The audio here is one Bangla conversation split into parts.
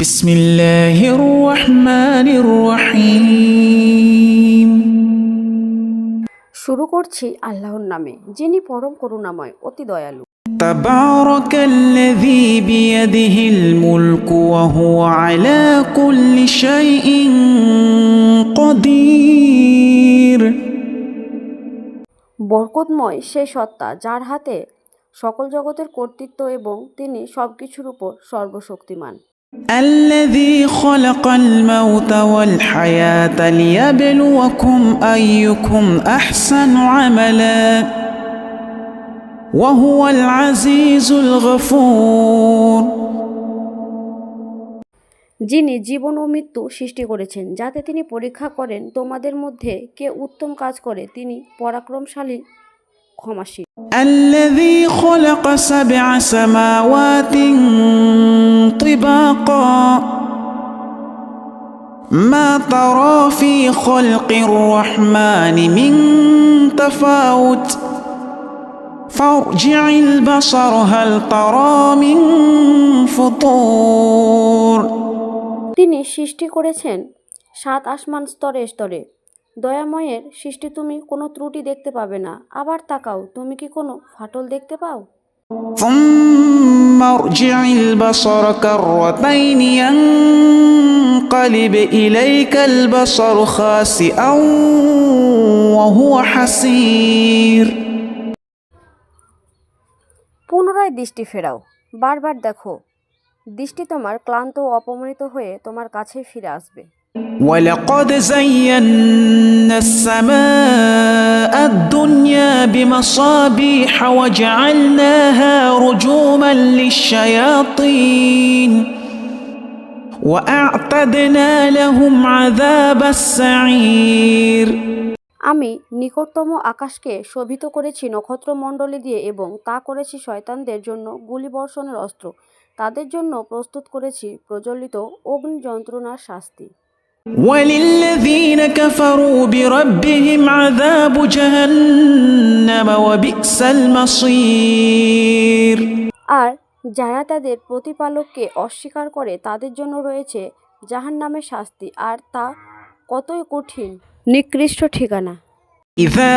بسم الله الرحمن الرحيم শুরু করছি আল্লাহর নামে, যিনি পরম করুণাময়, অতি দয়ালু। تبارك الذي بيده الملك وهو على كل شيء قدير বরকতময় সেই সত্তা যার হাতে সকল জগতের কর্তৃত্ব এবং তিনি সবকিছুর উপর সর্বশক্তিমান। الذي خلق الموت والحياة ليبلوكم أيكم أحسن عملا وهو العزيز الغفور যিনি জীবন ও মৃত্যু সৃষ্টি করেছেন যাতে তিনি পরীক্ষা করেন তোমাদের মধ্যে কে উত্তম কাজ করে, তিনি পরাক্রমশালী, ক্ষমাশীল। الذي خلق 7 سماوات طباقا ما ترى في خلق الرحمن من تفاوت فارجع البصر هل ترى من فطور তিনি সৃষ্টি করেছেন 7 আসমান স্তরে স্তরে। দয়াময়ের সৃষ্টি তুমি কোনো ত্রুটি দেখতে পাবে না। আবার তাকাও, তুমি কি কোনো ফাটল দেখতে পাও? ثم ارجع البصر كرتين ينقلب إليك البصر خاسئا وهو حسير পুনরায় দৃষ্টি ফেরাও, বারবার দেখো, দৃষ্টি তোমার ক্লান্ত ও অপমানিত হয়ে তোমার কাছে ফিরে আসবে। ولقد زينا السماء الدنيا بمصابيح وجعلناها رجوما للشياطين وأعتدنا لهم عذاب السعير আমি নিকটতম আকাশকে শোভিত করেছি নক্ষত্রমণ্ডলী দিয়ে এবং তা করেছি শয়তানদের জন্য গুলিবর্ষণের অস্ত্র। তাদের জন্য প্রস্তুত করেছি প্রজ্বলিত অগ্নি যন্ত্রণার শাস্তি। وللذين كفروا بربهم عذاب جهنم وبئس المصير আর যারা তাদের প্রতিপালককে অস্বীকার করে তাদের জন্য রয়েছে জাহান্নামের শাস্তি, আর তা কতই কঠিন নিকৃষ্ট ঠিকানা। إذا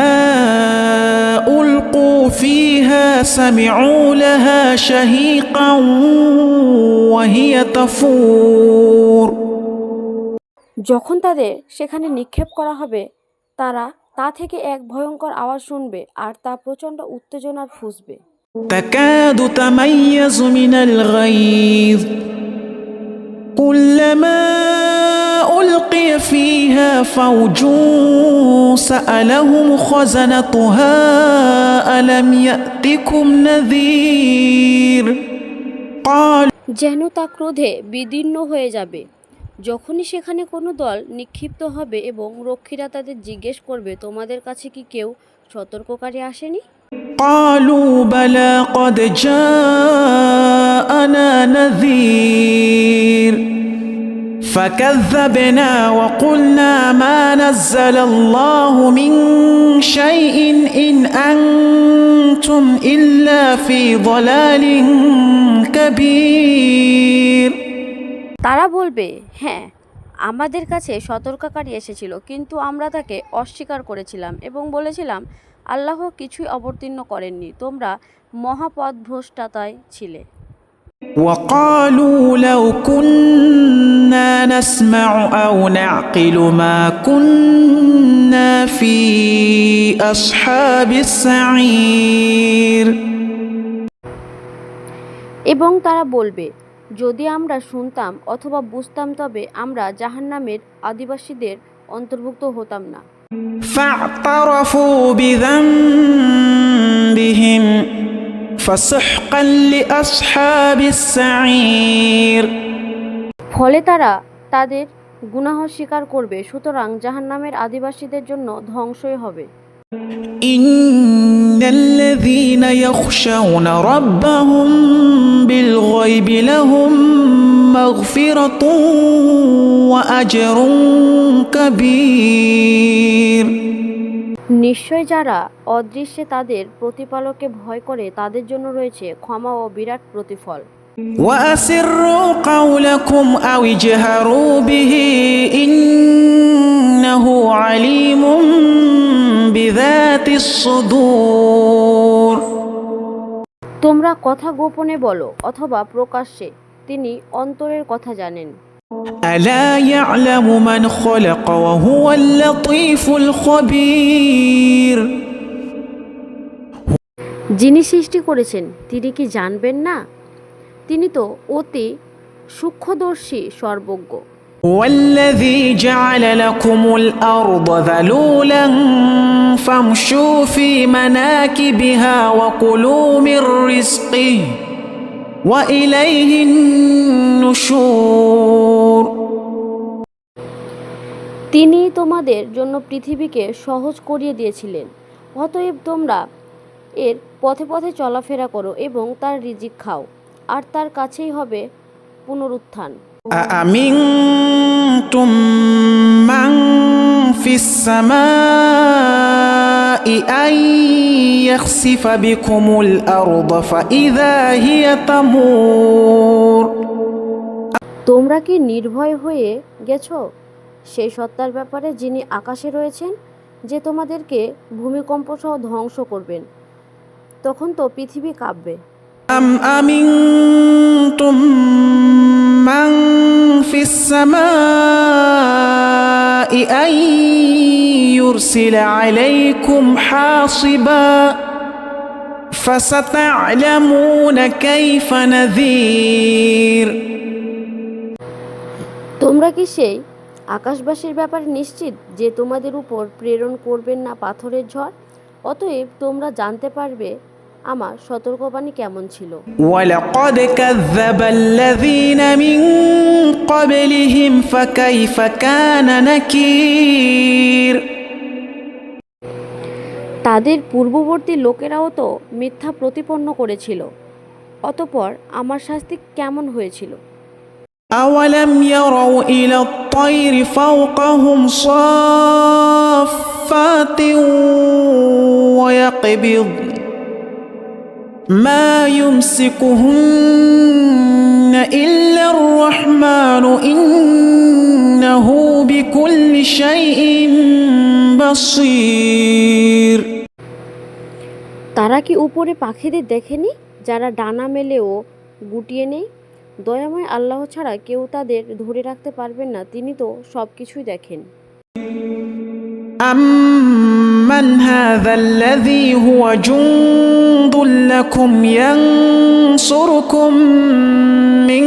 ألقوا فيها سمعوا لها شهيقا وهي تفور যখন তাদের সেখানে নিক্ষেপ করা হবে, তারা তা থেকে এক ভয়ঙ্কর আওয়াজ শুনবে আর তা প্রচণ্ড উত্তেজনার ফুঁসবে। تكاد تميز من الغيظ كلما ألقي فيها فوج سألهم خزنتها ألم يأتكم نذير قال যেন তা ক্রোধে বিদীর্ণ হয়ে যাবে যখনই সেখানে কোনো দল নিক্ষিপ্ত হবে এবং রক্ষীরা তাদের জিজ্ঞেস করবে, তোমাদের কাছে কি কেউ সতর্ককারী আসেনি? قالوا بلى قد جاءنا نذير فكذبنا وقلنا ما نزل الله من شيء إن أنتم إلا في ضلال كبير তারা বলবে, হ্যাঁ, আমাদের কাছে সতর্ককারী এসেছিল, কিন্তু আমরা তাকে অস্বীকার করেছিলাম এবং বলেছিলাম আল্লাহ কিছুই অবতীর্ণ করেননি, তোমরা মহাপথভ্রষ্টতায় ছিলে। وقالوا لو كنا نسمع أو نعقل ما كنا في أصحاب السعير এবং তারা বলবে, যদি আমরা শুনতাম অথবা বুঝতাম তবে আমরা জাহান্নামের আদিবাসীদের অন্তর্ভুক্ত হতাম না। فاعترفوا بذنبهم فسحقا لأصحاب السعير ফলে তারা তাদের গুনাহ স্বীকার করবে, সুতরাং জাহান্নামের আদিবাসীদের জন্য ধ্বংসই হবে। إن الذين يخشون ربهم بالغيب لهم مغفرة وأجر كبير নিশ্চয় যারা অদৃশ্যে তাদের প্রতিপালককে ভয় করে তাদের জন্য রয়েছে ক্ষমা ও বিরাট প্রতিফল। وأسروا قولكم أو اجهروا به إنه عليم بذات الصدور তোমরা কথা গোপনে বলো অথবা প্রকাশ্যে, তিনি অন্তরের কথা জানেন। ألا يعلم من خلق وهو اللطيف الخبير যিনি সৃষ্টি করেছেন তিনি কি জানবেন না? তিনি তো অতি সূক্ষ্মদর্শী, সর্বজ্ঞ। والذي جعل لكم الأرض ذلولا فامشوا في مناكبها وكلوا من رزقه وإليه النشور তিনি তোমাদের জন্য পৃথিবীকে সহজ করিয়ে দিয়েছিলেন, অতএব তোমরা এর পথে পথে চলাফেরা করো এবং তার রিজিক খাও, আর তার কাছেই হবে পুনরুত্থান। أأمنتم من في السماء أن يخسف بكم الأرض فإذا هي تمور তোমরা কি নির্ভয় হয়ে গেছো সেই সত্তার ব্যাপারে যিনি আকাশে রয়েছেন, যে তোমাদেরকে ভূমিকম্প সহ ধ্বংস করবেন? তখন তো পৃথিবী কাঁপবে। أم أمنتم من في السماء أن يرسل عليكم حاصبا فستعلمون كيف نذير তোমরা কি সেই আকাশবাসীর ব্যাপারে নিশ্চিত যে তোমাদের উপর প্রেরণ করবেন না পাথরের ঝড়? অতএব তোমরা জানতে পারবে আমার সতর্কবাণী কেমন ছিল। ولقد كذب الذين من قبلهم فكيف كان نكير তাদের পূর্ববর্তী লোকেরাও তো মিথ্যা প্রতিপন্ন করেছিল, অতঃপর আমার শাস্তি কেমন হয়েছিল। أولم يروا إلى الطير فوقهم صافات ويقبض ما يمسكهن إلا الرحمن إنه بكل شيء بصير তারা কি উপরে পাখিদের দেখেনি যারা ডানা মেলেও গুটিয়ে নেই? দয়াময় আল্লাহ ছাড়া কেউ তাদের ধরে রাখতে পারবেন না, তিনি তো সব কিছুই দেখেন। أمن هذا الذي هو جند لكم ينصركم من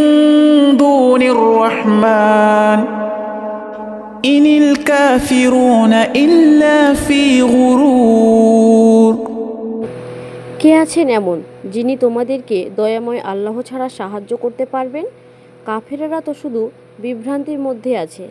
دون الرحمن إن الكافرون إلا في غرور কে আছেন এমন যিনি তোমাদেরকে দয়াময় আল্লাহ ছাড়া সাহায্য করতে পারবেন? কাফেরেরা তো শুধু বিভ্রান্তির মধ্যে আছে।